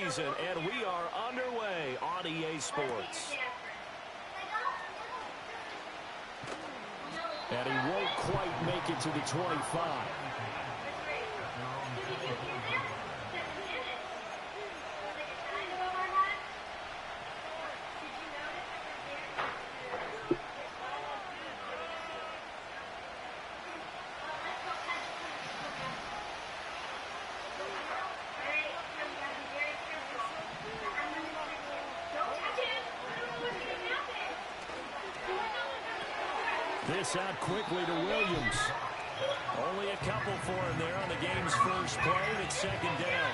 season, and we are underway on EA Sports. And he won't quite make it to the 25. This out quickly to Williams. Only a couple for him there on the game's first play, and it's second down.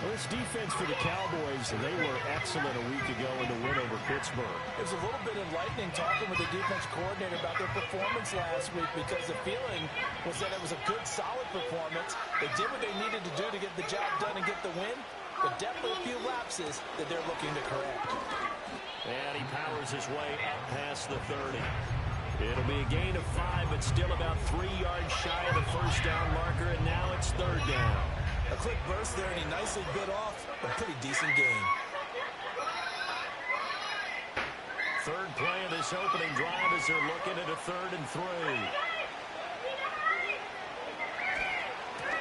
Well, this defense for the Cowboys, they were excellent a week ago in the win over Pittsburgh. It was a little bit enlightening talking with the defense coordinator about their performance last week, because the feeling was that it was a good, solid performance. They did what they needed to do to get the job done and get the win, but definitely a few lapses that they're looking to correct. And he powers his way up past the 30. It'll be a gain of 5, but still about 3 yards shy of the first down marker, and now it's third down. A quick burst there, and he nicely bit off a pretty decent gain. Third play of this opening drive as they're looking at a 3rd and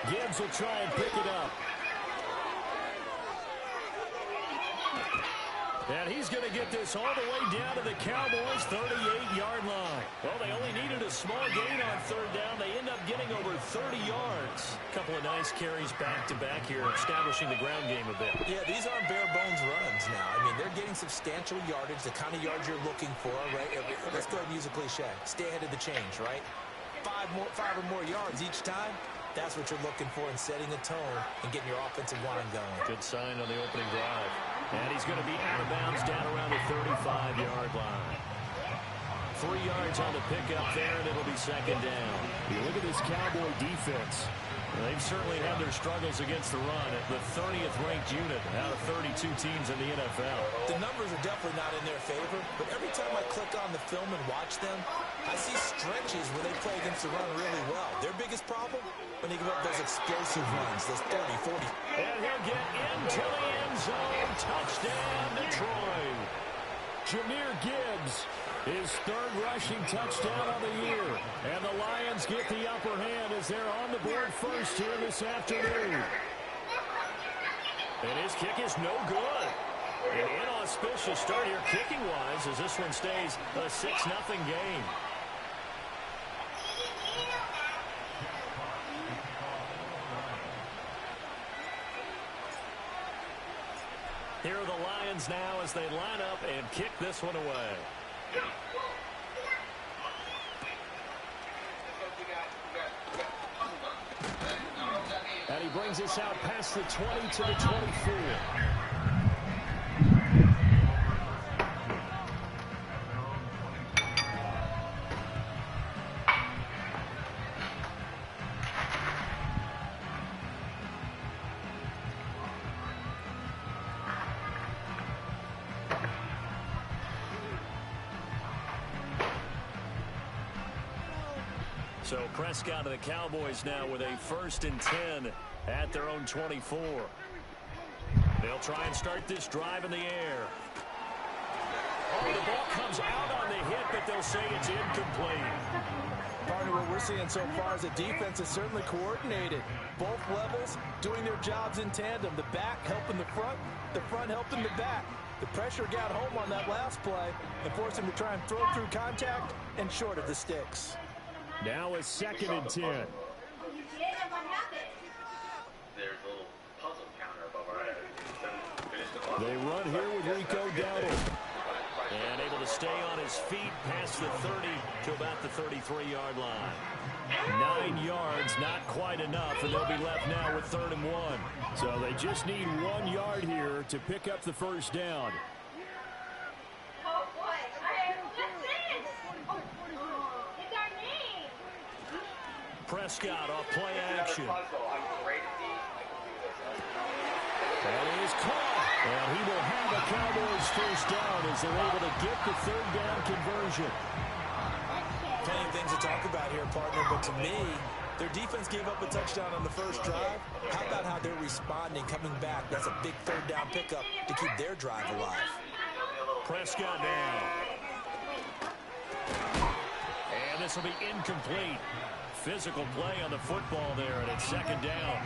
3. Gibbs will try and pick it up. And he's going to get this all the way down to the Cowboys' 38-yard line. Well, they only needed a small gain on third down. They end up getting over 30 yards. A couple of nice carries back-to-back here, establishing the ground game a bit. Yeah, these aren't bare-bones runs now. I mean, they're getting substantial yardage, the kind of yards you're looking for, right? Let's go ahead and use a cliche. Stay ahead of the change, right? 5 or more yards each time. That's what you're looking for in setting a tone and getting your offensive line going. Good sign on the opening drive. And he's going to be out of bounds down around the 35-yard line. 3 yards on the pickup there, and it'll be second down. You look at this Cowboy defense. They've certainly had their struggles against the run at the 30th ranked unit out of 32 teams in the NFL. The numbers are definitely not in their favor, but every time I click on the film and watch them, I see stretches where they play against the run really well. Their biggest problem? When they give up those explosive runs, those 30, 40. And he'll get into the end zone. Touchdown, Detroit. Jahmyr Gibbs, his 3rd rushing touchdown of the year. And the Lions get the upper hand as they're on the board first here this afternoon. And his kick is no good. An inauspicious start here kicking-wise as this one stays a 6-0 game. Here are the Lions now as they line up and kick this one away. And he brings us out past the 20 to the 24. So Prescott and the Cowboys now with a 1st and 10 at their own 24. They'll try and start this drive in the air. Oh, the ball comes out on the hit, but they'll say it's incomplete. Part of what we're seeing so far is the defense is certainly coordinated. Both levels doing their jobs in tandem. The back helping the front helping the back. The pressure got home on that last play and forced him to try and throw through contact and short of the sticks. Now a 2nd and 10. There's a little puzzle counter above our head. They run here with Rico Dowdle. And able to stay on his feet past the 30 to about the 33-yard line. 9 yards, not quite enough, and they'll be left now with 3rd and 1. So they just need 1 yard here to pick up the first down. Prescott off play action. That is caught. And he will have a Cowboys first down as they're able to get the 3rd down conversion. Plenty of things to talk about here, partner, but to me, Their defense gave up a touchdown on the first drive. How about how they're responding, coming back? That's a big third down pickup to keep their drive alive. Prescott down. And this will be incomplete. Physical play on the football there, and it's second down.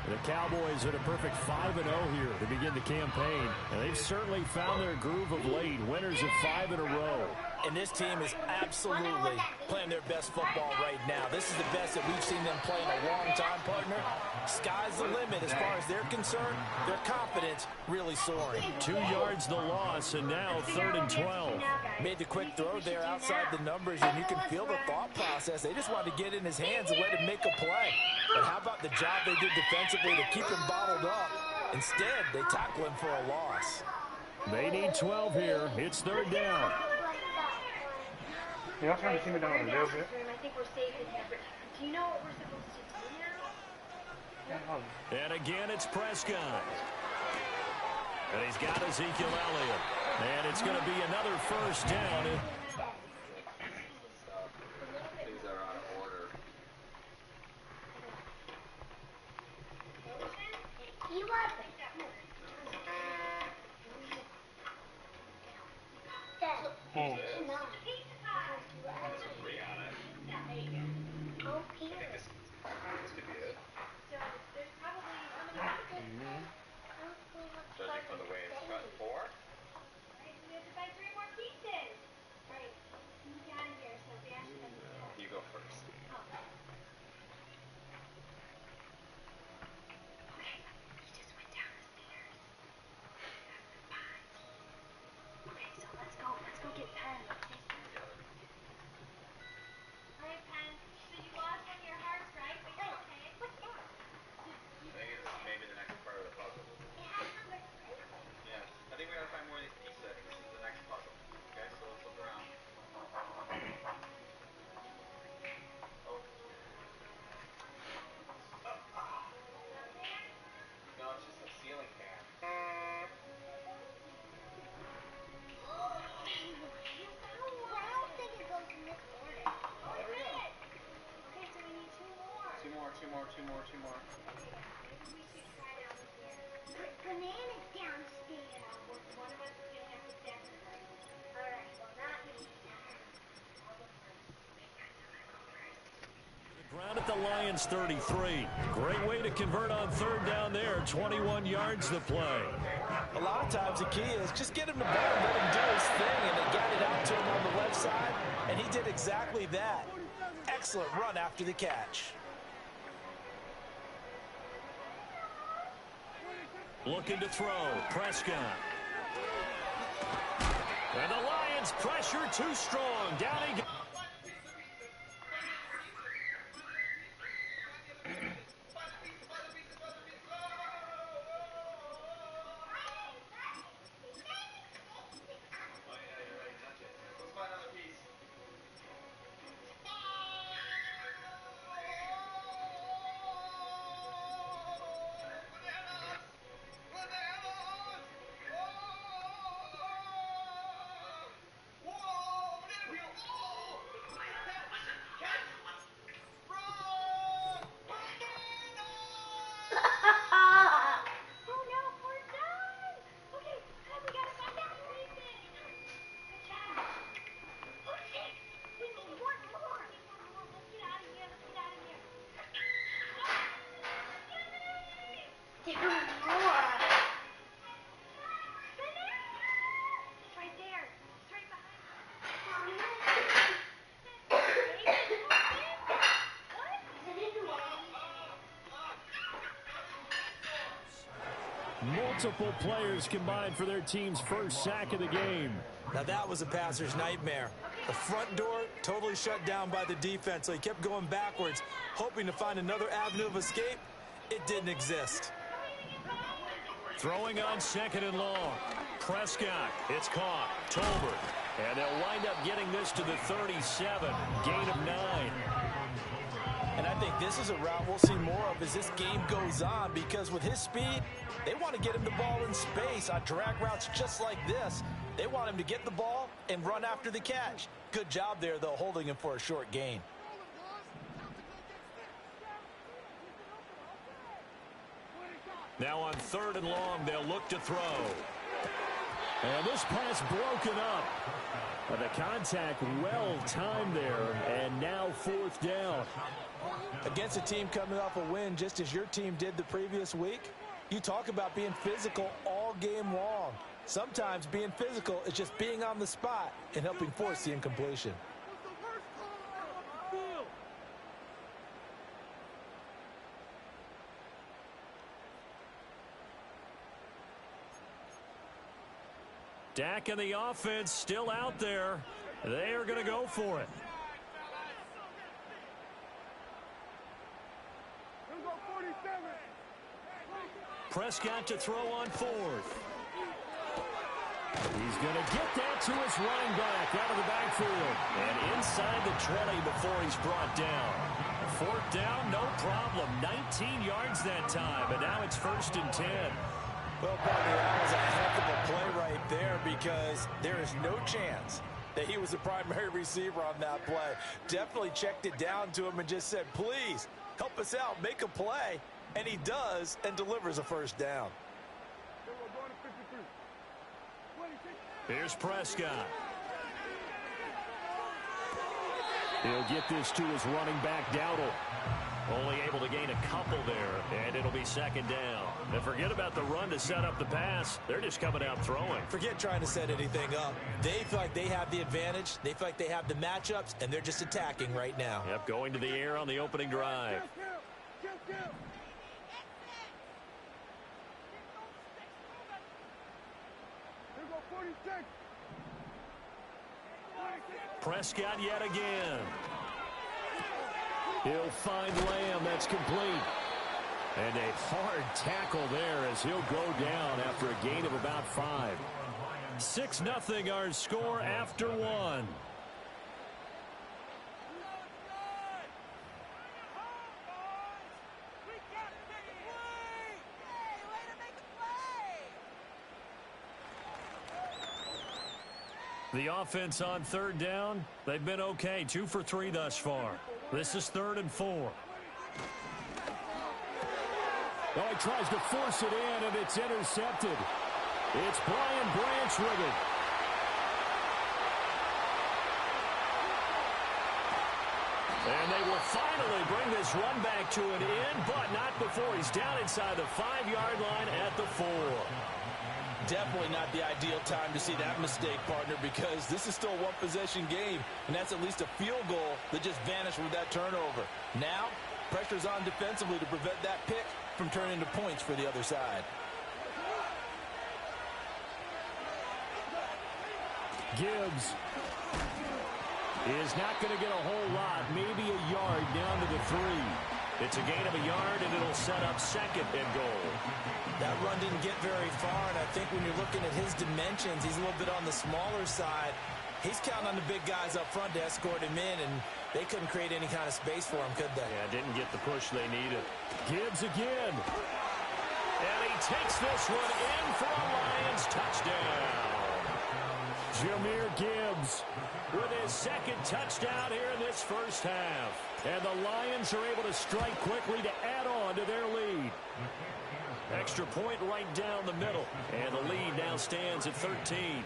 The Cowboys at a perfect 5-0 here to begin the campaign. And they've certainly found their groove of late. Winners of 5 in a row. And this team is absolutely playing their best football right now. This is the best that we've seen them play in a long time, partner. Sky's the limit as far as they're concerned. Their confidence really soaring. 2 yards the loss, and now 3rd and 12. Made the quick throw there outside the numbers, and you can feel the thought process. They just wanted to get in his hands and let him make a play. But how about the job they did defensively to keep him bottled up? Instead, they tackle him for a loss. They need 12 here. It's 3rd down. Y'all trying to see me down a little bit? I think we're safe in here. Do you know what we're supposed to do now? And again, it's Prescott. And he's got Ezekiel Elliott. And it's going to be another first down. Things are out of order. You love it. Oh. Judging from the way it's cut for. You go first. Let's go get Penn. Alright, Penn. So you lost one of your hearts, right? But you're okay. What's that? I think it's maybe the next part of the puzzle. Yeah. I think we gotta find more of these pieces. I think this is the next puzzle. Okay, so let's look around. Oh. No, it's just a ceiling fan. Two more. Banana's downstairs. One of us is gonna have to sacrifice. Alright, well not me. Ground at the Lions 33. Great way to convert on 3rd down there. 21 yards to play. A lot of times the key is just get him the ball and let him do his thing, and they got it out to him on the left side, and he did exactly that. Excellent run after the catch. Looking to throw. Prescott. And the Lions pressure too strong. Down he goes. Let's find another piece. Multiple players combined for their team's first sack of the game. Now that was a passer's nightmare. The front door totally shut down by the defense, so he kept going backwards, hoping to find another avenue of escape. It didn't exist. Throwing on 2nd and long. Prescott. It's caught. Tolbert. And they'll wind up getting this to the 37. Gain of 9. And I think this is a route we'll see more of as this game goes on, because with his speed, they want to get him the ball in space on drag routes just like this. They want him to get the ball and run after the catch. Good job there, though, holding him for a short gain. Now on 3rd and long, they'll look to throw. And this pass broken up. But the contact well timed there, and now 4th down. Against a team coming off a win just as your team did the previous week, you talk about being physical all game long. Sometimes being physical is just being on the spot and helping force the incompletion. Dak and the offense still out there. They are going to go for it. Prescott to throw on 4th. He's going to get that to his running back out of the backfield. And inside the 20 before he's brought down. 4th down, no problem. 19 yards that time, and now it's 1st and 10. Well, Bobby, that was a heck of a play right there because there is no chance that he was the primary receiver on that play. Definitely checked it down to him and just said, please, help us out, make a play. And he does and delivers a 1st down. Here's Prescott. He'll get this to his running back, Dowdle. Only able to gain a couple there, and it'll be 2nd down. And forget about the run to set up the pass. They're just coming out throwing. Forget trying to set anything up. They feel like they have the advantage. They feel like they have the matchups, and they're just attacking right now. Yep, going to the air on the opening drive. Prescott yet again. He'll find Lamb. That's complete. And a hard tackle there as he'll go down after a gain of about 5. 6-0 our score after 1. The offense on 3rd down, they've been okay. 2 for 3 thus far. This is 3rd and 4. Oh, he tries to force it in, and it's intercepted. It's Brian Branch with it. And they will finally bring this run back to an end, but not before he's down inside the 5-yard line at the 4. Definitely not the ideal time to see that mistake, partner, because this is still a one-possession game, and that's at least a field goal that just vanished with that turnover. Now, pressure's on defensively to prevent that pick from turning into points for the other side. Gibbs is not going to get a whole lot, maybe a yard down to the 3. It's a gain of a yard, and it'll set up 2nd and goal. That run didn't get very far, and I think when you're looking at his dimensions, he's a little bit on the smaller side. He's counting on the big guys up front to escort him in, and they couldn't create any kind of space for him, could they? Yeah, didn't get the push they needed. Gibbs again. And he takes this one in for a Lions touchdown. Jahmyr Gibbs with his 2nd touchdown here in this 1st half. And the Lions are able to strike quickly to add on to their lead. Extra point right down the middle. And the lead now stands at 13.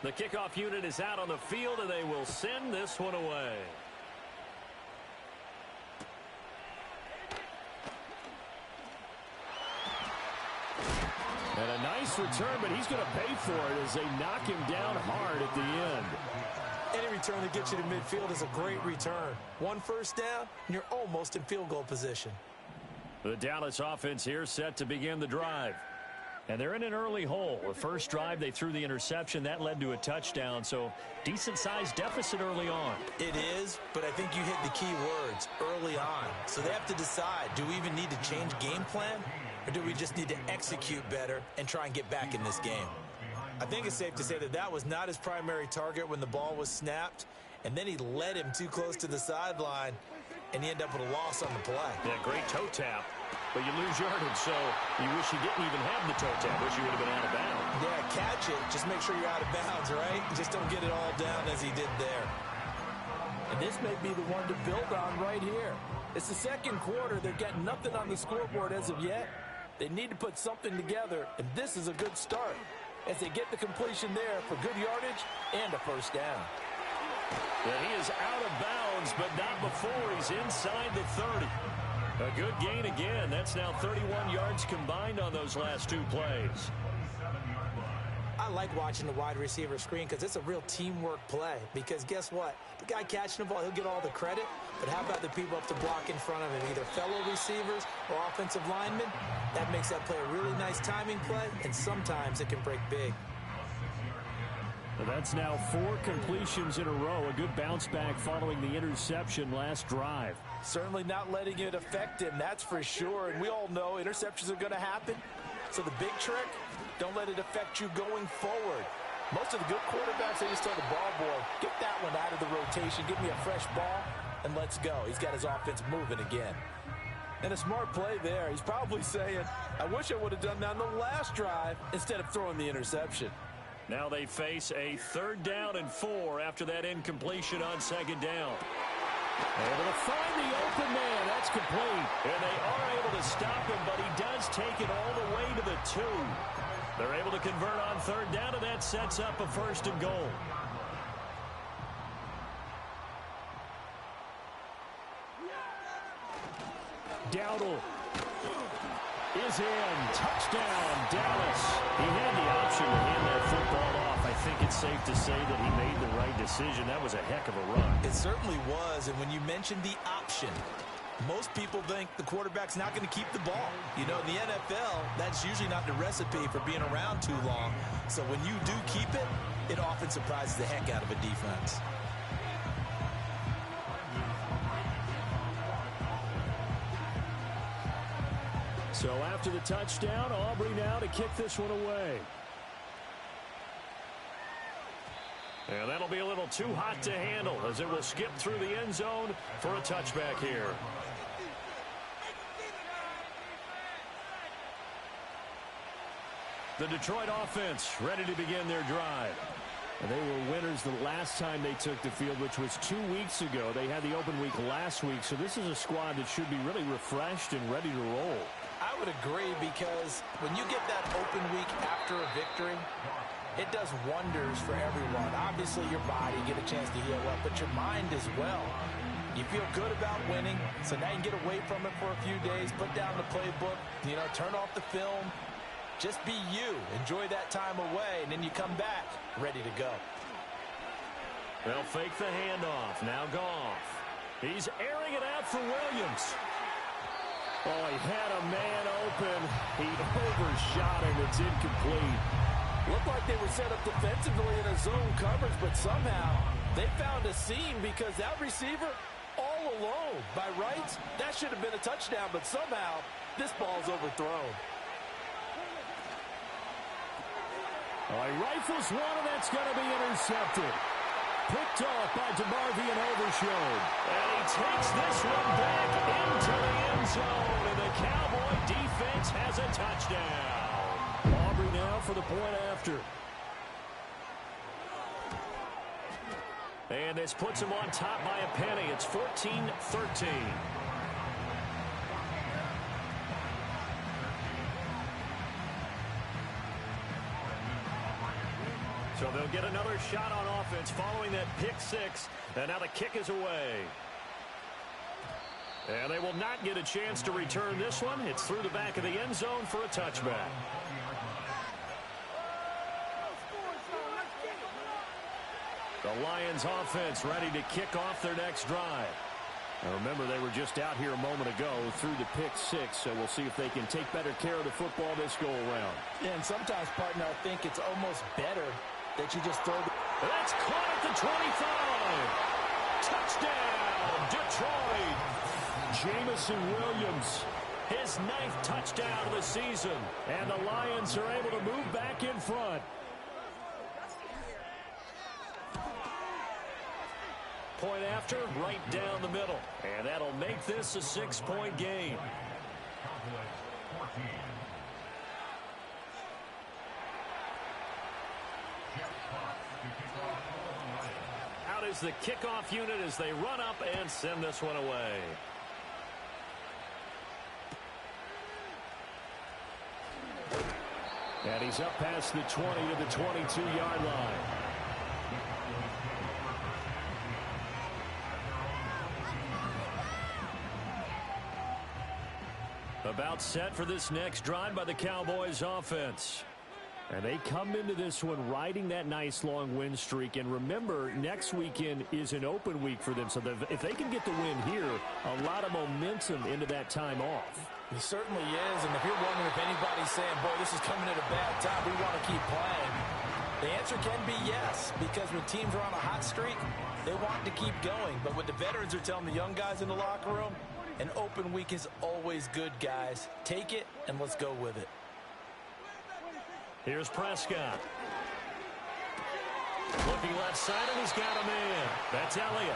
The kickoff unit is out on the field, and they will send this one away. And a nice return, but he's going to pay for it as they knock him down hard at the end. Any return that gets you to midfield is a great return. 1 first down, and you're almost in field goal position. The Dallas offense here set to begin the drive. And they're in an early hole. The first drive, they threw the interception. That led to a touchdown, so decent-sized deficit early on. It is, but I think you hit the key words, early on. So they have to decide, do we even need to change game plan, or do we just need to execute better and try and get back in this game? I think it's safe to say that that was not his primary target when the ball was snapped, and then he led him too close to the sideline, and he ended up with a loss on the play. Yeah, great toe tap. but you lose yardage, so you wish you didn't even have the toe tap. Wish you would have been out of bounds. Yeah, catch it. Just make sure you're out of bounds, right? Just don't get it all down as he did there. And this may be the one to build on right here. It's the second quarter. They're getting nothing on the scoreboard as of yet. They need to put something together, and this is a good start as they get the completion there for good yardage and a first down. And he is out of bounds, but not before he's inside the 30. A good gain again. That's now 31 yards combined on those last two plays. I like watching the wide receiver screen because it's a real teamwork play. Because guess what? The guy catching the ball, he'll get all the credit. But how about the people up to block in front of him, either fellow receivers or offensive linemen? That makes that play a really nice timing play, and sometimes it can break big. Well, that's now 4 completions in a row. A good bounce back following the interception last drive. Certainly not letting it affect him, that's for sure. And we all know interceptions are going to happen. So the big trick, don't let it affect you going forward. Most of the good quarterbacks, they just tell the ball boy, get that one out of the rotation, give me a fresh ball, and let's go. He's got his offense moving again. And a smart play there. He's probably saying, I wish I would have done that on the last drive instead of throwing the interception. Now they face a 3rd down and 4 after that incompletion on 2nd down. Able to find the open man. That's complete. And they are able to stop him, but he does take it all the way to the 2. They're able to convert on 3rd down, and that sets up a 1st and goal. Dowdle is in. Touchdown, Dallas. He had the option to hand that football off. I think it's safe to say that he made the right decision. That was a heck of a run. It certainly was, and when you mentioned the option, most people think the quarterback's not going to keep the ball. You know, in the NFL, that's usually not the recipe for being around too long. So when you do keep it, it often surprises the heck out of a defense. So after the touchdown, Aubrey now to kick this one away. And that'll be a little too hot to handle as it will skip through the end zone for a touchback here. The Detroit offense ready to begin their drive. And they were winners the last time they took the field, which was 2 weeks ago. They had the open week last week, so this is a squad that should be really refreshed and ready to roll. I would agree, because when you get that open week after a victory, it does wonders for everyone. Obviously, your body, get a chance to heal up, but your mind as well. You feel good about winning, so now you can get away from it for a few days, put down the playbook, turn off the film. Just be you. Enjoy that time away, and then you come back ready to go. They'll fake the handoff. Now Goff. He's airing it out for Williams. Oh, he had a man open. He overshot him. It's incomplete. Looked like they were set up defensively in a zone coverage, but somehow they found a seam because that receiver all alone. By rights, that should have been a touchdown, but somehow this ball's overthrown. Oh, he rifles one, and that's going to be intercepted. Picked off by DeMarvion Overshown. And he takes this one back into the end zone, and the Cowboy defense has a touchdown. Aubrey now for the point after. And this puts him on top by a penny. It's 14-13. So they'll get another shot on offense following that pick six. And now the kick is away. And they will not get a chance to return this one. It's through the back of the end zone for a touchback. The Lions offense ready to kick off their next drive. Now remember, they were just out here a moment ago through the pick six, so we'll see if they can take better care of the football this go-around. Yeah, and sometimes, partner, I think it's almost better that you just throw the... That's caught at the 25. Touchdown, Detroit. Jamison Williams, his 9th touchdown of the season. And the Lions are able to move back in front. Point after, right down the middle. And that'll make this a 6-point game. Out is the kickoff unit as they run up and send this one away. And he's up past the 20 to the 22-yard line. About set for this next drive by the Cowboys offense. And they come into this one riding that nice long win streak. And remember, next weekend is an open week for them. So if they can get the win here, a lot of momentum into that time off. He certainly is. And if you're wondering if anybody's saying, boy, this is coming at a bad time, we want to keep playing, the answer can be yes. Because when teams are on a hot streak, they want to keep going. But what the veterans are telling the young guys in the locker room, an open week is always good, guys. Take it, and let's go with it. Here's Prescott. Looking left side, and he's got a man. That's Elliott.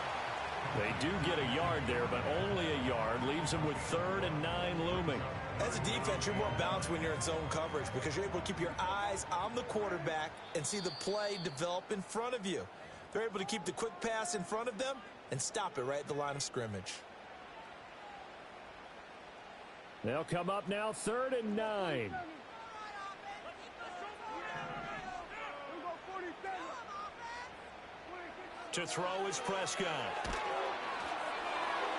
They do get a yard there, but only a yard. Leaves them with 3rd and 9 looming. As a defense, you're more balanced when you're in zone coverage because you're able to keep your eyes on the quarterback and see the play develop in front of you. They're able to keep the quick pass in front of them and stop it right at the line of scrimmage. They'll come up now, 3rd and 9. To throw is Prescott.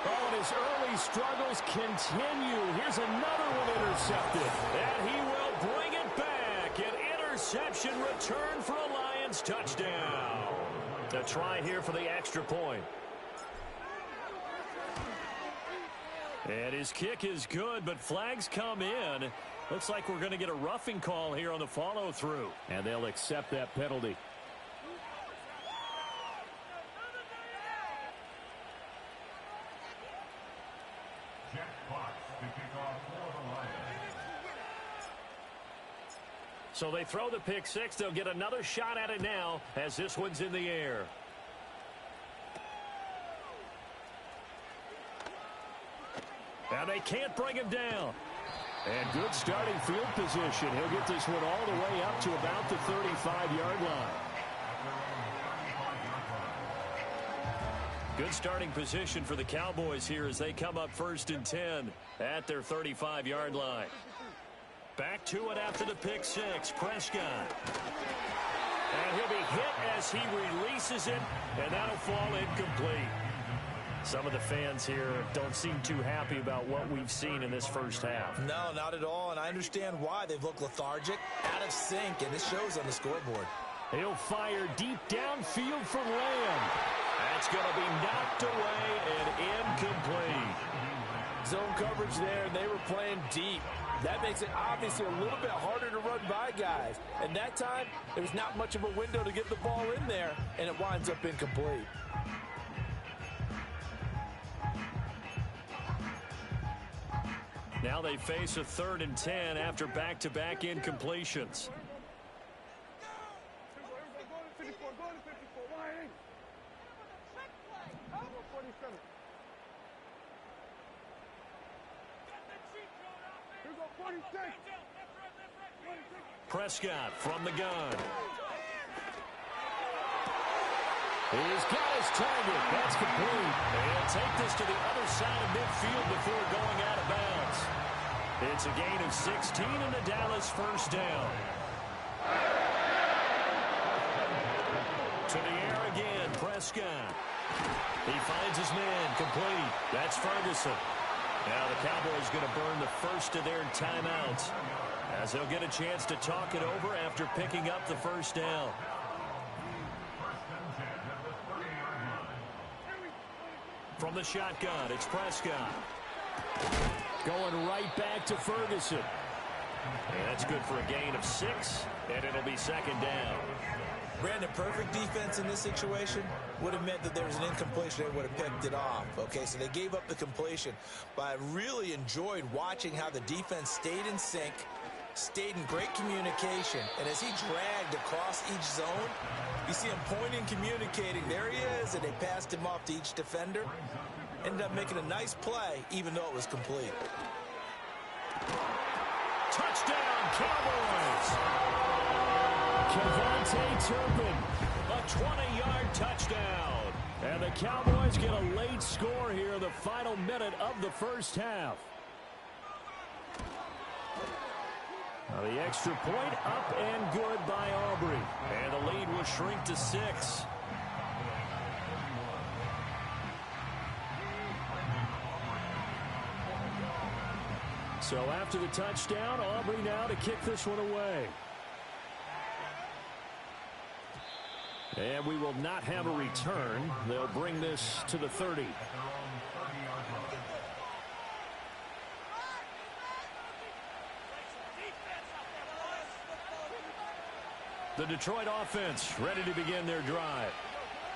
Oh, and his early struggles continue. Here's another one intercepted. And he will bring it back. An interception return for a Lions touchdown. A try here for the extra point. And his kick is good, but flags come in. Looks like we're going to get a roughing call here on the follow-through. And they'll accept that penalty. So they throw the pick six. They'll get another shot at it now as this one's in the air. And they can't bring him down. And good starting field position. He'll get this one all the way up to about the 35-yard line. Good starting position for the Cowboys here as they come up 1st and 10 at their 35-yard line. Back to it after the pick six. Prescott. And he'll be hit as he releases it, and that'll fall incomplete. Some of the fans here don't seem too happy about what we've seen in this first half. No, not at all, and I understand why. They've looked lethargic, out of sync, and it shows on the scoreboard. He'll fire deep downfield for Lamb. That's going to be knocked away and incomplete. Zone coverage there, and they were playing deep. That makes it obviously a little bit harder to run by guys. And that time, there's not much of a window to get the ball in there, and it winds up incomplete. Now they face a 3rd and 10 after back-to-back incompletions. Prescott from the gun. He's got his target. That's complete. And take this to the other side of midfield before going out of bounds. It's a gain of 16 and the Dallas first down. To the air again, Prescott. He finds his man, complete. That's Ferguson. Now the Cowboys going to burn the first of their timeouts as they'll get a chance to talk it over after picking up the first down. From the shotgun, it's Prescott. Going right back to Ferguson. And that's good for a gain of 6, and it'll be 2nd down. Brandon, perfect defense in this situation would have meant that there was an incompletion. They would have picked it off. Okay, so they gave up the completion. But I really enjoyed watching how the defense stayed in sync, stayed in great communication. And as he dragged across each zone, you see him pointing, communicating. There he is, and they passed him off to each defender. Ended up making a nice play, even though it was complete. Touchdown, Cowboys. Kevontae Turpin, a 20-yard touchdown. And the Cowboys get a late score here in the final minute of the first half. Now the extra point up and good by Aubrey. And the lead will shrink to 6. So after the touchdown, Aubrey now to kick this one away. And we will not have a return. They'll bring this to the 30. The Detroit offense ready to begin their drive.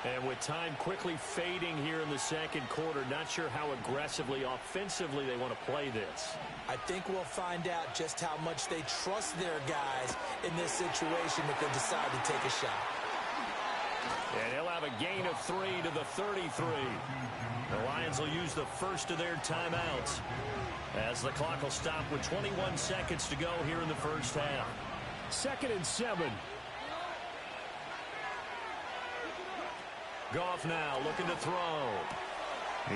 And with time quickly fading here in the second quarter, not sure how aggressively, offensively they want to play this. I think we'll find out just how much they trust their guys in this situation if they decide to take a shot. And he'll have a gain of 3 to the 33. The Lions will use the first of their timeouts as the clock will stop with 21 seconds to go here in the first half. 2nd and 7. Goff now looking to throw.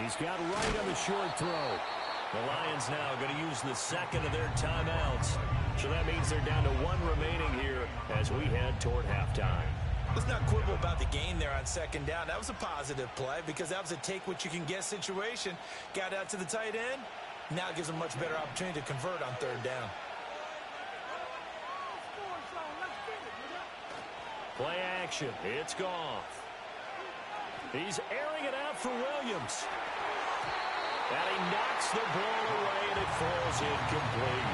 He's got right on the short throw. The Lions now going to use the second of their timeouts. So that means they're down to 1 remaining here as we head toward halftime. Let's not quibble about the gain there on 2nd down. That was a positive play because that was a take-what-you-can-get situation. Got out to the tight end. Now gives them much better opportunity to convert on 3rd down. Play action. It's Goff. He's airing it out for Williams. And he knocks the ball away, and it falls incomplete.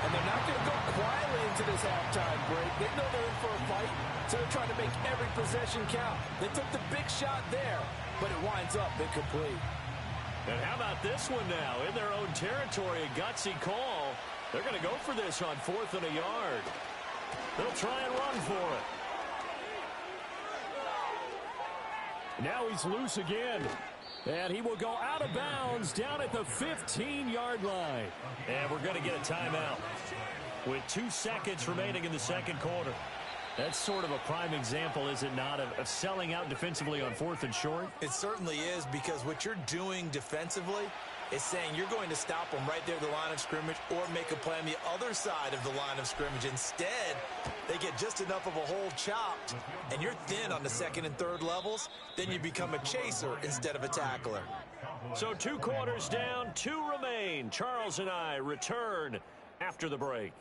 And they're not going to go quietly into this halftime break. They know they're in for a fight, so they're trying to make every possession count. They took the big shot there, but it winds up incomplete. And how about this one now? In their own territory, a gutsy call. They're going to go for this on 4th and a yard. They'll try and run for it. Now he's loose again. And he will go out of bounds down at the 15-yard line. And we're going to get a timeout with 2 seconds remaining in the second quarter. That's sort of a prime example, is it not, of selling out defensively on 4th and short? It certainly is, because what you're doing defensively is saying you're going to stop them right there at the line of scrimmage or make a play on the other side of the line of scrimmage. Instead, they get just enough of a hole chopped, and you're thin on the 2nd and 3rd levels. Then you become a chaser instead of a tackler. So 2 quarters down, 2 remain. Charles and I return after the break.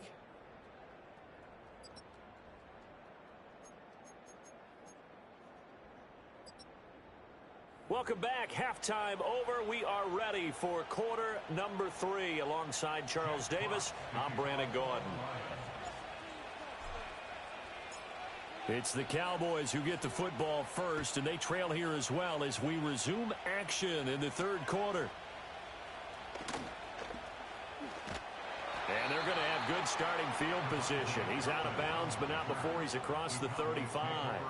Welcome back. Halftime over. We are ready for quarter number 3. Alongside Charles Davis, I'm Brandon Gordon. It's the Cowboys who get the football first, and they trail here as well as we resume action in the 3rd quarter. And they're going to have good starting field position. He's out of bounds, but not before he's across the 35.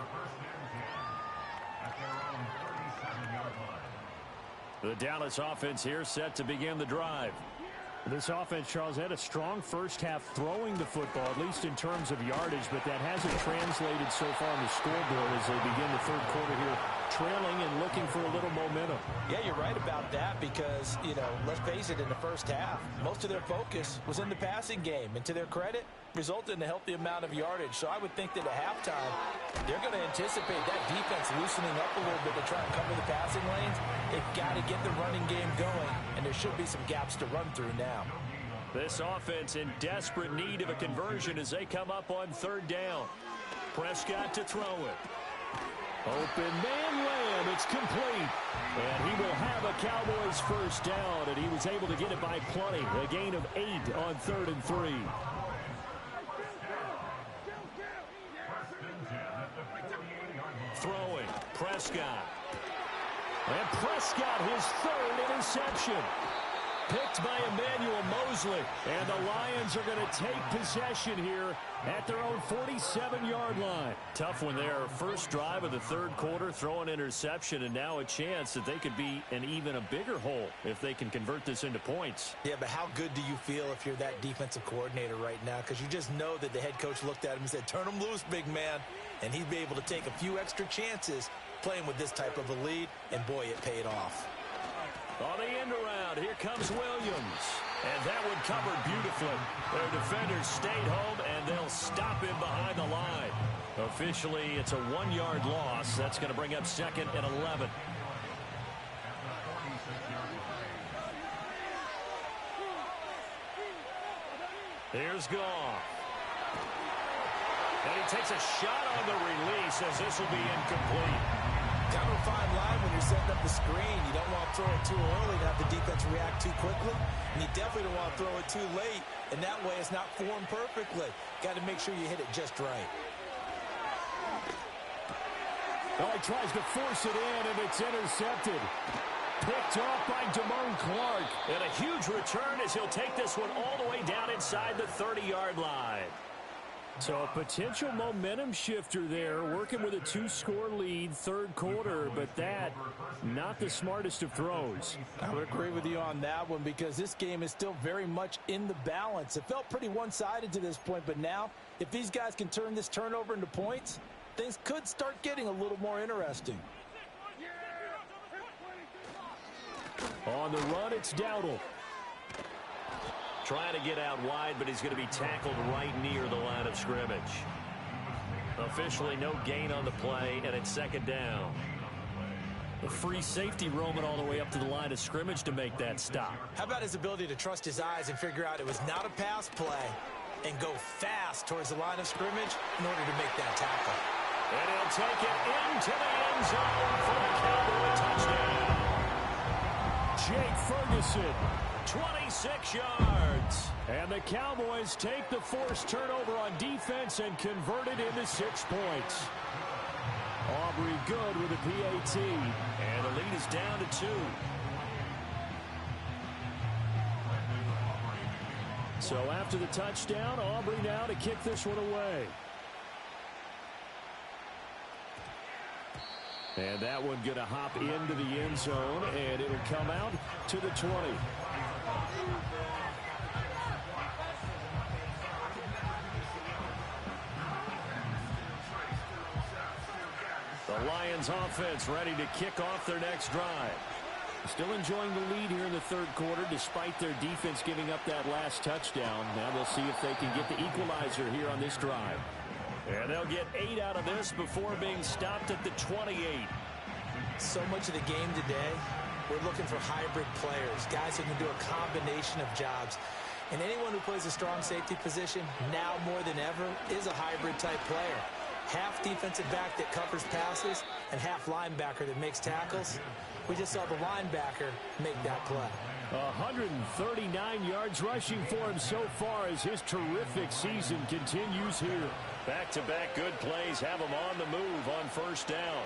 The Dallas offense here set to begin the drive. This offense, Charles, had a strong first half throwing the football, at least in terms of yardage, but that hasn't translated so far on the scoreboard as they begin the 3rd quarter here, trailing and looking for a little momentum. Yeah, you're right about that because, let's face it, in the first half, most of their focus was in the passing game. And to their credit, resulted in a healthy amount of yardage. So I would think that at halftime, they're going to anticipate that defense loosening up a little bit to try and cover the passing lanes. They've got to get the running game going, and there should be some gaps to run through now. This offense in desperate need of a conversion as they come up on 3rd down. Prescott to throw it. Open man Lamb, it's complete. And he will have a Cowboys first down, and he was able to get it by plenty. A gain of 8 on 3rd and 3. Throwing, Prescott. And Prescott, his 3rd interception. Picked by Emmanuel Mosley. And the Lions are going to take possession here at their own 47-yard line. Tough one there. First drive of the third quarter, throw an interception, and now a chance that they could be in even a bigger hole if they can convert this into points. Yeah, but how good do you feel if you're that defensive coordinator right now? Because you just know that the head coach looked at him and said, turn him loose, big man. And he'd be able to take a few extra chances playing with this type of a lead, and boy, it paid off. On the end around, here comes Williams. And that one covered beautifully. Their defenders stayed home, and they'll stop him behind the line. Officially, it's a 1-yard loss. That's going to bring up 2nd and 11. Here's Goff. And he takes a shot on the release as this will be incomplete. Kind of a fine line when you're setting up the screen. You don't want to throw it too early to have the defense react too quickly. And you definitely don't want to throw it too late. And that way it's not formed perfectly. Got to make sure you hit it just right. Well, he tries to force it in, and it's intercepted. Picked off by Damone Clark. And a huge return as he'll take this one all the way down inside the 30-yard line. So a potential momentum shifter there, working with a 2-score lead, third quarter, but that, not the smartest of throws. I would agree with you on that one because this game is still very much in the balance. It felt pretty one-sided to this point, but now, if these guys can turn this turnover into points, things could start getting a little more interesting. On the run, it's Dowdle. Trying to get out wide, but he's going to be tackled right near the line of scrimmage. Officially no gain on the play, and it's 2nd down. The free safety roaming all the way up to the line of scrimmage to make that stop. How about his ability to trust his eyes and figure out it was not a pass play and go fast towards the line of scrimmage in order to make that tackle. And he'll take it into the end zone for the Cowboy touchdown. Jake Ferguson, 26 yards. And the Cowboys take the forced turnover on defense and convert it into 6 points. Aubrey good with a PAT. And the lead is down to 2. So after the touchdown, Aubrey now to kick this one away. And that one going to hop into the end zone, and it'll come out to the 20. The Lions offense ready to kick off their next drive. Still enjoying the lead here in the third quarter despite their defense giving up that last touchdown. Now they'll see if they can get the equalizer here on this drive. And they'll get 8 out of this before being stopped at the 28. So much of the game today, we're looking for hybrid players, guys who can do a combination of jobs. And anyone who plays a strong safety position, now more than ever, is a hybrid type player. Half defensive back that covers passes and half linebacker that makes tackles. We just saw the linebacker make that play. 139 yards rushing for him so far as his terrific season continues here. Back-to-back good plays have him on the move on first down.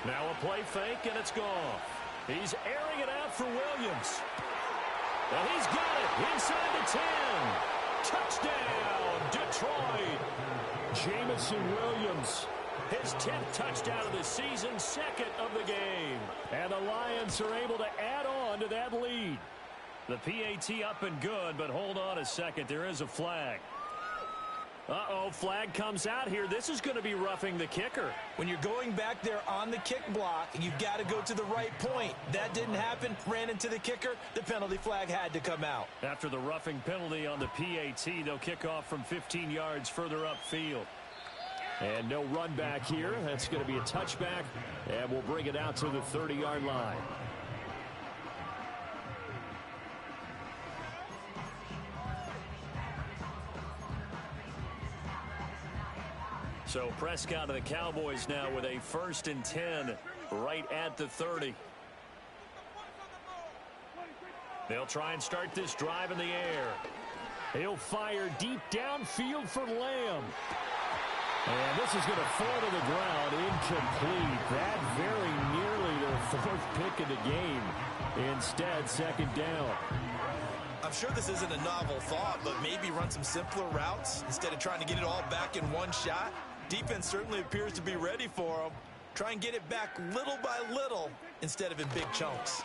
Now a play fake, and it's gone. He's airing it out for Williams. And he's got it inside the 10. Touchdown, Detroit. Jamison Williams, his 10th touchdown of the season, 2nd of the game. And the Lions are able to add on to that lead. The PAT up and good, but hold on a second. There is a flag. Uh-oh, flag comes out here. This is going to be roughing the kicker. When you're going back there on the kick block, you've got to go to the right point. That didn't happen. Ran into the kicker. The penalty flag had to come out. After the roughing penalty on the PAT, they'll kick off from 15 yards further upfield. And no run back here. That's going to be a touchback, and we'll bring it out to the 30-yard line. So Prescott and the Cowboys now with a 1st and 10 right at the 30. They'll try and start this drive in the air. He'll fire deep downfield for Lamb. And this is going to fall to the ground incomplete. That very nearly fourth pick of the game. Instead, second down. I'm sure this isn't a novel thought, but maybe run some simpler routes instead of trying to get it all back in one shot. Defense certainly appears to be ready for them. Try and get it back little by little instead of in big chunks.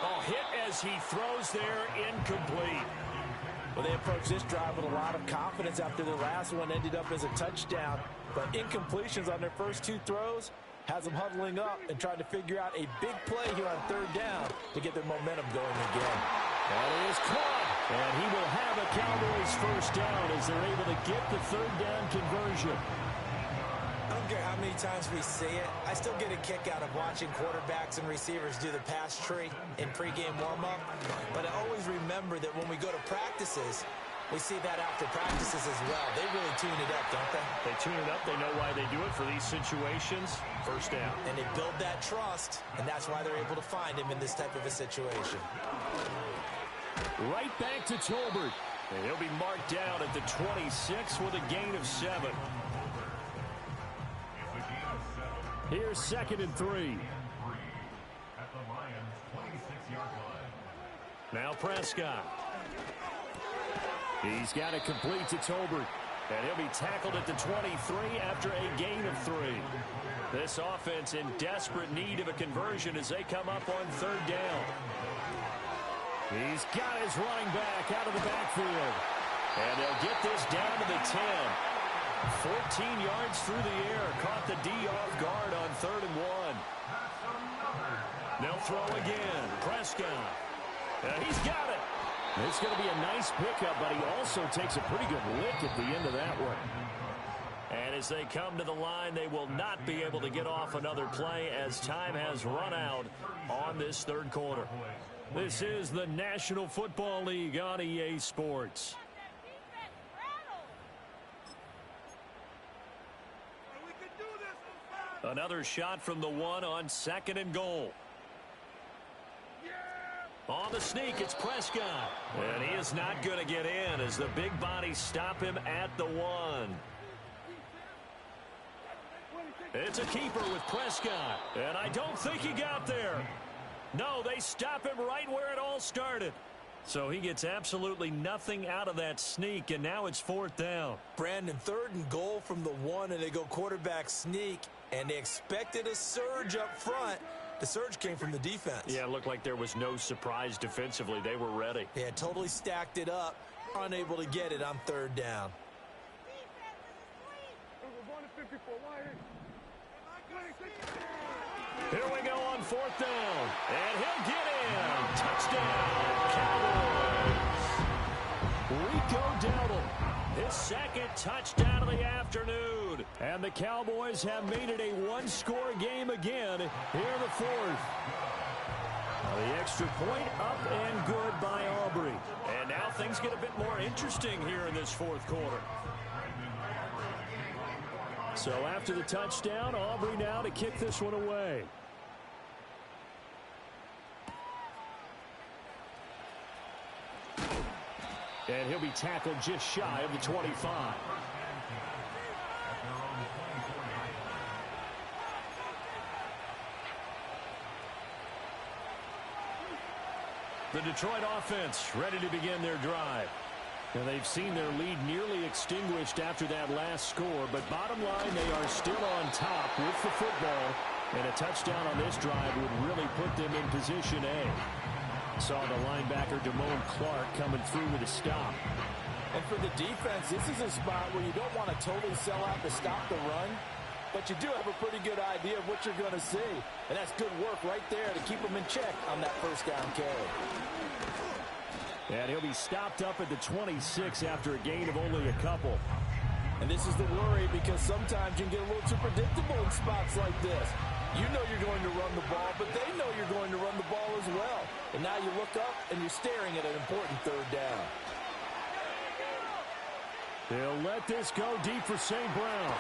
Oh, hit as he throws there, incomplete. Well, they approached this drive with a lot of confidence after their last one ended up as a touchdown. But incompletions on their first two throws has them huddling up and trying to figure out a big play here on third down to get their momentum going again. That is caught. And he will have a Cowboys first down as they're able to get the third down conversion. I don't care how many times we see it. I still get a kick out of watching quarterbacks and receivers do the pass tree in pregame warm-up. But I always remember that when we go to practices, we see that after practices as well. They really tune it up, don't they? They tune it up. They know why they do it for these situations. First down. And they build that trust, and that's why they're able to find him in this type of a situation. Right back to Tolbert. And he'll be marked down at the 26 with a gain of 7. Here's 2nd and 3. Now Prescott. He's got it complete to Tolbert. And he'll be tackled at the 23 after a gain of 3. This offense in desperate need of a conversion as they come up on third down. He's got his running back out of the backfield. And they'll get this down to the 10. 14 yards through the air. Caught the D off guard on 3rd and 1. They'll throw again. Prescott. He's got it. It's going to be a nice pickup, but he also takes a pretty good lick at the end of that one. And as they come to the line, they will not be able to get off another play as time has run out on this third quarter. This is the National Football League on EA Sports. Another shot from the 1 on 2nd and goal. On the sneak, it's Prescott. And he is not going to get in as the big bodies stop him at the 1. It's a keeper with Prescott. And I don't think he got there. No, they stop him right where it all started. So he gets absolutely nothing out of that sneak, and now it's 4th down. Brandon, 3rd and goal from the 1, and they go quarterback sneak, and they expected a surge up front. The surge came from the defense. Yeah, it looked like there was no surprise defensively. They were ready. Yeah, totally stacked it up, unable to get it on 3rd down. Here we go on 4th down. And he'll get in. Touchdown, Cowboys. Rico Dowdle, his 2nd touchdown of the afternoon. And the Cowboys have made it a one-score game again here in the 4th. The extra point up and good by Aubrey. And now things get a bit more interesting here in this 4th quarter. So after the touchdown, Aubrey now to kick this one away. And he'll be tackled just shy of the 25. The Detroit offense ready to begin their drive. And they've seen their lead nearly extinguished after that last score, but bottom line, they are still on top with the football, and a touchdown on this drive would really put them in position A. Saw the linebacker Damone Clark coming through with a stop. And for the defense, this is a spot where you don't want to totally sell out to stop the run, but you do have a pretty good idea of what you're going to see. And that's good work right there to keep them in check on that first down carry. And he'll be stopped up at the 26 after a gain of only a couple. And this is the worry because sometimes you can get a little too predictable in spots like this. You know you're going to run the ball, but they know you're going to run the ball as well. And now you look up and you're staring at an important third down. They'll let this go deep for St. Brown.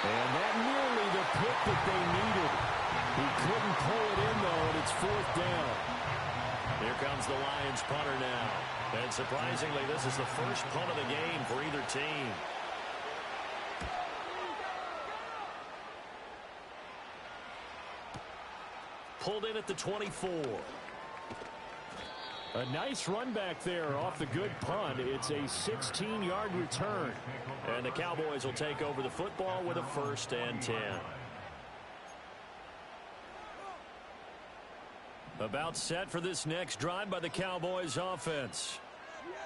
And that nearly the pick that they needed. He couldn't pull it in, though, and it's 4th down. Here comes the Lions punter now. And surprisingly, this is the first punt of the game for either team. pulled in at the 24. A nice run back there off the good punt. It's a 16-yard return. And the Cowboys will take over the football with a 1st and 10. About set for this next drive by the Cowboys offense.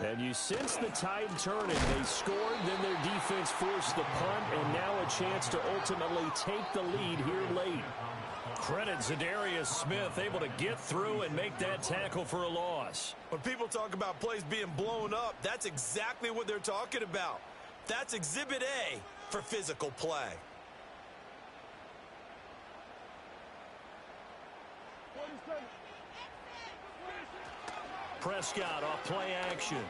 And you sense the tide turning. They scored, then their defense forced the punt, and now a chance to ultimately take the lead here late. Credit Zadarius Smith, able to get through and make that tackle for a loss. When people talk about plays being blown up, that's exactly what they're talking about. That's Exhibit A for physical play. Prescott off play action.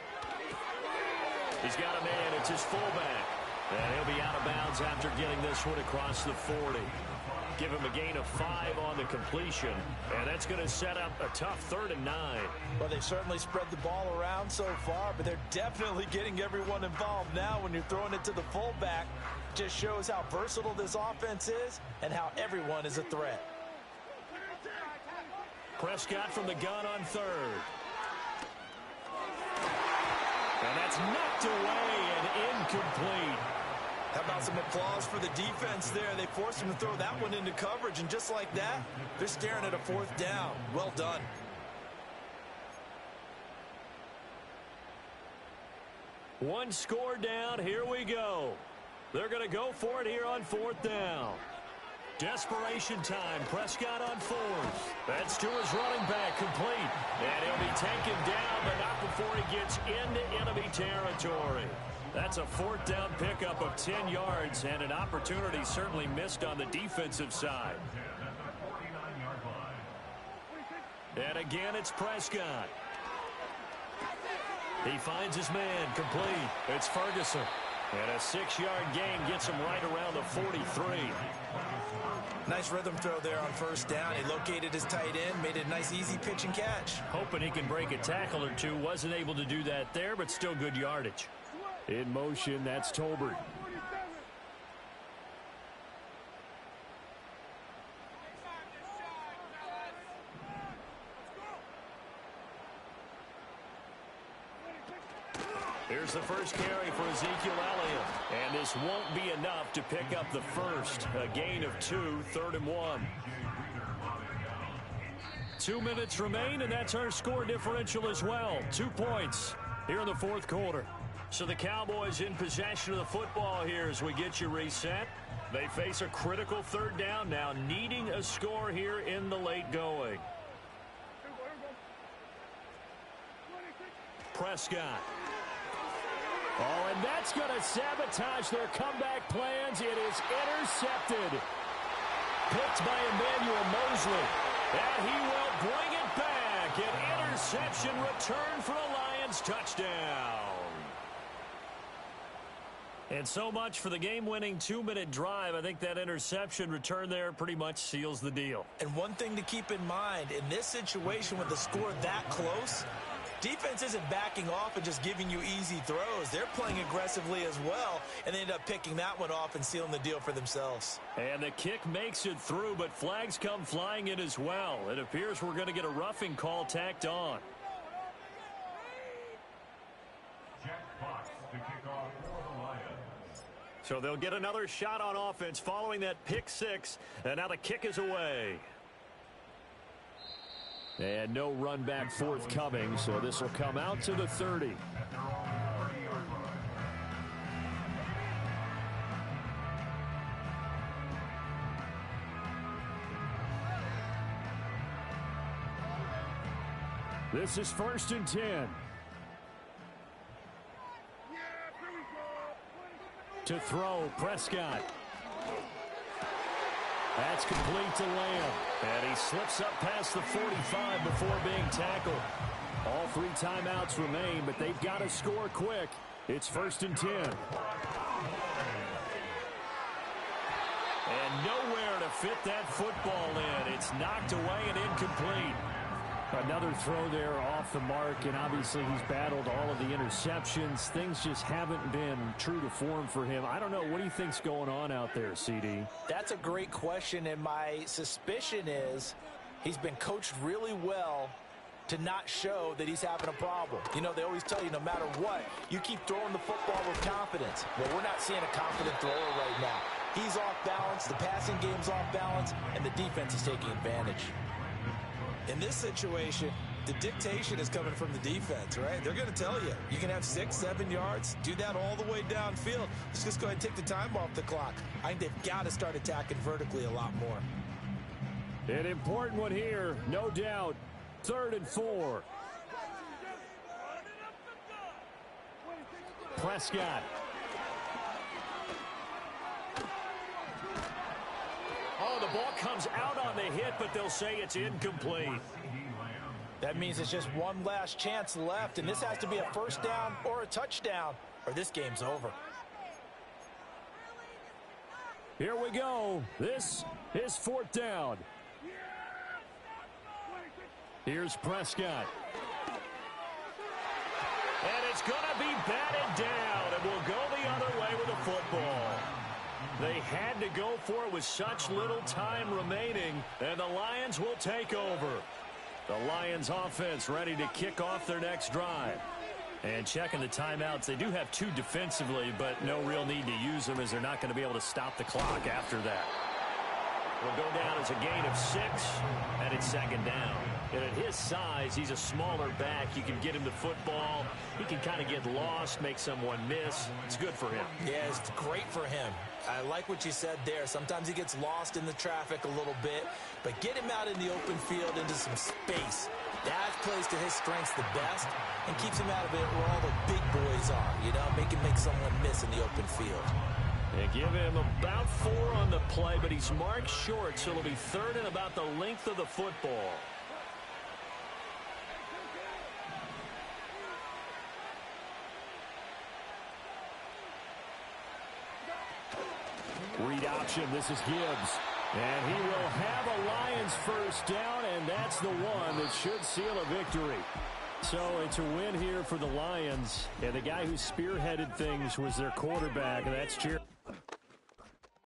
He's got a man. It's his fullback. And he'll be out of bounds after getting this one across the 40. Give him a gain of 5 on the completion. And that's going to set up a tough 3rd and 9. Well, they've certainly spread the ball around so far, but they're definitely getting everyone involved now when you're throwing it to the fullback. Just shows how versatile this offense is and how everyone is a threat. Prescott from the gun on 3rd. And that's knocked away and incomplete. How about some applause for the defense there? They forced him to throw that one into coverage, and just like that, they're staring at a 4th down. Well done. One score down. Here we go. They're going to go for it here on 4th down. Desperation time. Prescott on 4th. That's to his running back, complete. And he'll be taken down, but not before he gets into enemy territory. That's a 4th down pickup of 10 yards, and an opportunity certainly missed on the defensive side. And again, it's Prescott. He finds his man, complete. It's Ferguson. And a 6-yard gain gets him right around the 43. Nice rhythm throw there on 1st down. He located his tight end, made it a nice easy pitch and catch. Hoping he can break a tackle or two. Wasn't able to do that there, but still good yardage. In motion, that's Tolbert. Here's the first carry for Ezekiel Elliott. And this won't be enough to pick up the first. A gain of 2, 3rd and 1. 2 minutes remain, and that's our score differential as well. 2 points here in the 4th quarter. So the Cowboys in possession of the football here as we get you reset. They face a critical 3rd down now, needing a score here in the late going. Prescott. Oh, and that's going to sabotage their comeback plans. It is intercepted. Picked by Emmanuel Mosley. And he will bring it back. An interception return for a Lions touchdown. And so much for the game-winning 2-minute drive. I think that interception return there pretty much seals the deal. And one thing to keep in mind, in this situation with the score that close, defense isn't backing off and just giving you easy throws. They're playing aggressively as well, and they end up picking that one off and sealing the deal for themselves. And the kick makes it through, but flags come flying in as well. It appears we're going to get a roughing call tacked on. So they'll get another shot on offense following that pick 6, and now the kick is away. And no run back forthcoming, so this will come out to the 30. This is 1st and 10. To throw, Prescott. That's complete to Lamb. And he slips up past the 45 before being tackled. All 3 timeouts remain, but they've got to score quick. It's 1st and 10. And nowhere to fit that football in. It's knocked away and incomplete. Another throw there off the mark, and obviously he's battled all of the interceptions. Things just haven't been true to form for him. I don't know. What do you think's going on out there, CD? That's a great question, and my suspicion is He's been coached really well to not show that he's having a problem. You know, they always tell you no matter what, you keep throwing the football with confidence. Well, we're not seeing a confident thrower right now. He's off balance, the passing game's off balance, and the defense is taking advantage. In this situation, the dictation is coming from the defense, right? They're going to tell you, you can have 6, 7 yards, do that all the way downfield. Let's just go ahead and take the time off the clock. I think they've got to start attacking vertically a lot more. An important one here, no doubt. 3rd and 4. Prescott. Oh, the ball comes out on the hit, but they'll say it's incomplete. That means it's just one last chance left, and this has to be a first down or a touchdown, or this game's over. Here we go. This is 4th down. Here's Prescott. And it's going to be batted down, and we'll go the other way with the football. They had to go for it with such little time remaining, and the Lions will take over. The Lions offense ready to kick off their next drive. And checking the timeouts, they do have 2 defensively, but no real need to use them as they're not going to be able to stop the clock after that. Will go down as a gain of 6, and it's 2nd down. And at his size, he's a smaller back. You can get him the football. He can kind of get lost, make someone miss. It's good for him. Yeah, it's great for him. I like what you said there. Sometimes he gets lost in the traffic a little bit, but get him out in the open field into some space. That plays to his strengths the best and keeps him out of it where all the big boys are, you know, make someone miss in the open field. They give him about 4 on the play, but he's marked short, so it'll be 3rd and about the length of the football. Read option. This is Gibbs. And he will have a Lions first down, and that's the one that should seal a victory. So it's a win here for the Lions. And the guy who spearheaded things was their quarterback, and that's Jerry.